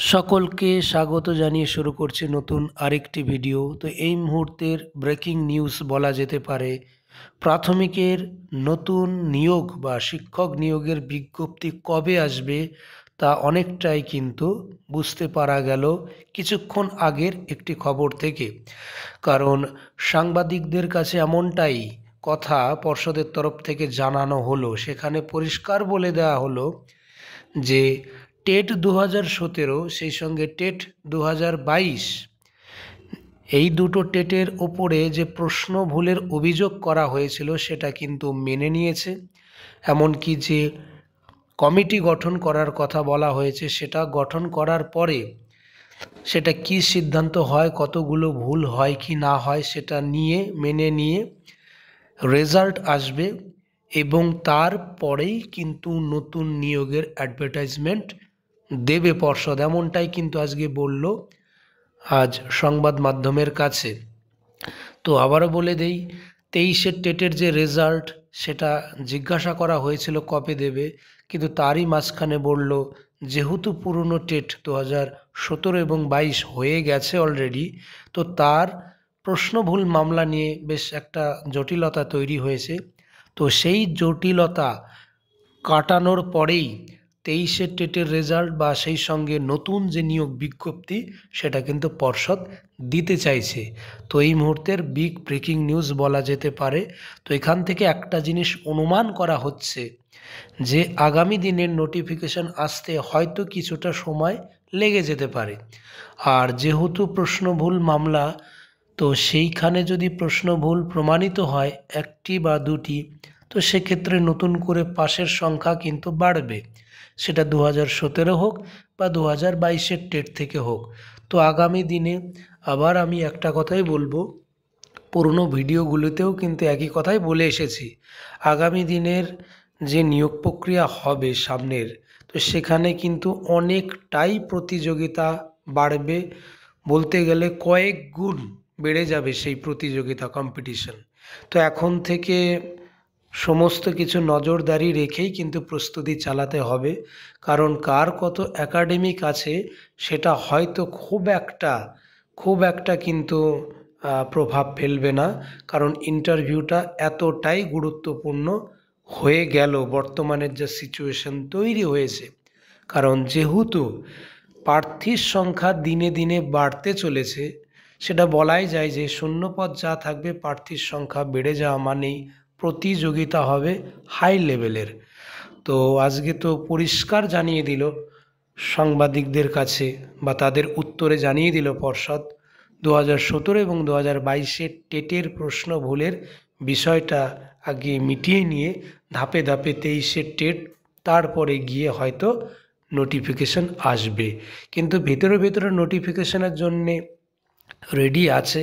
সকলকে স্বাগত জানিয়ে শুরু করছি নতুন আরেকটি ভিডিও। তো এই মুহূর্তের ব্রেকিং নিউজ বলা যেতে পারে, প্রাথমিকের নতুন নিয়োগ বা শিক্ষক নিয়োগের বিজ্ঞপ্তি কবে আসবে তা অনেকটাই কিন্তু বুঝতে পারা গেল কিছুক্ষণ আগের একটি খবর থেকে। কারণ সাংবাদিকদের কাছে এমনটাই কথা পর্ষদের তরফ থেকে জানানো হলো, সেখানে পরিষ্কার বলে দেওয়া হলো যে টেট 2017 সেই সঙ্গে টেট 2022 এই দুটো টেটের ওপরে যে প্রশ্ন ভুলের অভিযোগ করা হয়েছিল সেটা কিন্তু মেনে নিয়েছে। এমনকি যে কমিটি গঠন করার কথা বলা হয়েছে সেটা গঠন করার পরে সেটা কি সিদ্ধান্ত হয়, কতগুলো ভুল হয় কি না হয় সেটা নিয়ে মেনে নিয়ে রেজাল্ট আসবে এবং তারপরেই কিন্তু নতুন নিয়োগের অ্যাডভার্টাইজমেন্ট দেবে পর্ষদ, এমনটাই কিন্তু আজকে বলল আজ সংবাদ মাধ্যমের কাছে। তো আবারও বলে দেই, 23-এর টেটের যে রেজাল্ট সেটা জিজ্ঞাসা করা হয়েছিল কবে দেবে, কিন্তু তারই মাঝখানে বলল যেহেতু পুরনো টেট 2017 এবং 22 হয়ে গেছে অলরেডি, তো তার প্রশ্ন ভুল মামলা নিয়ে বেশ একটা জটিলতা তৈরি হয়েছে। তো সেই জটিলতা কাটানোর পরেই 23-এর টেটের রেজাল্ট বা সেই সঙ্গে নতুন যে নিয়োগ বিজ্ঞপ্তি সেটা কিন্তু পর্ষদ দিতে চাইছে। তো এই মুহূর্তের বিগ ব্রেকিং নিউজ বলা যেতে পারে। তো এখান থেকে একটা জিনিস অনুমান করা হচ্ছে যে আগামী দিনের নোটিফিকেশন আসতে হয়তো কিছুটা সময় লেগে যেতে পারে। আর যেহেতু প্রশ্ন ভুল মামলা, তো সেইখানে যদি প্রশ্ন ভুল প্রমাণিত হয় একটি বা দুটি, তো সেক্ষেত্রে নতুন করে পাশের সংখ্যা কিন্তু বাড়বে, সেটা 2017 হোক বা 2022-এর টেট থেকে হোক। তো আগামী দিনে আবার আমি একটা কথাই বলবো, পুরনো ভিডিওগুলোতেও কিন্তু একই কথাই বলে এসেছি, আগামী দিনের যে নিয়োগ প্রক্রিয়া হবে সামনের, তো সেখানে কিন্তু অনেকটাই প্রতিযোগিতা বাড়বে, বলতে গেলে কয়েক গুণ বেড়ে যাবে সেই প্রতিযোগিতা, কম্পিটিশন। তো এখন থেকে সমস্ত কিছু নজরদারি রেখেই কিন্তু প্রস্তুতি চালাতে হবে, কারণ কার কত একাডেমিক আছে সেটা হয়তো খুব একটা কিন্তু প্রভাব ফেলবে না, কারণ ইন্টারভিউটা এতটাই গুরুত্বপূর্ণ হয়ে গেল বর্তমানের যে সিচুয়েশন তৈরি হয়েছে। কারণ যেহেতু প্রার্থীর সংখ্যা দিনে দিনে বাড়তে চলেছে, সেটা বলাই যায় যে শূন্যপদ যা থাকবে প্রার্থীর সংখ্যা বেড়ে যাওয়া মানেই প্রতিযোগিতা হবে হাই লেভেলের। তো আজকে তো পরিষ্কার জানিয়ে দিল সাংবাদিকদের কাছে, বা তাদের উত্তরে জানিয়ে দিল পর্ষদ 2017 এবং 2022-এর টেটের প্রশ্ন ভুলের বিষয়টা আগে মিটিয়ে নিয়ে ধাপে ধাপে 23-এর টেট, তারপরে গিয়ে হয়তো নোটিফিকেশন আসবে। কিন্তু ভেতরে ভেতরে নোটিফিকেশনের জন্যে রেডি আছে,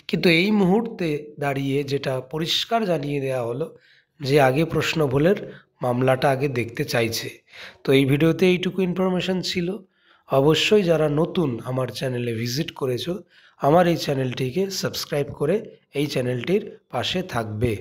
কিন্তু এই মুহূর্তে দাঁড়িয়ে যেটা পরিষ্কার জানিয়ে দেওয়া হলো যে আগে প্রশ্ন ভুলের মামলাটা আগে দেখতে চাইছে। তো এই ভিডিওতে এইটুকু ইনফরমেশন ছিল। অবশ্যই যারা নতুন আমার চ্যানেলে ভিজিট করেছো, আমার এই চ্যানেলটিকে সাবস্ক্রাইব করে এই চ্যানেলটির পাশে থাকবে।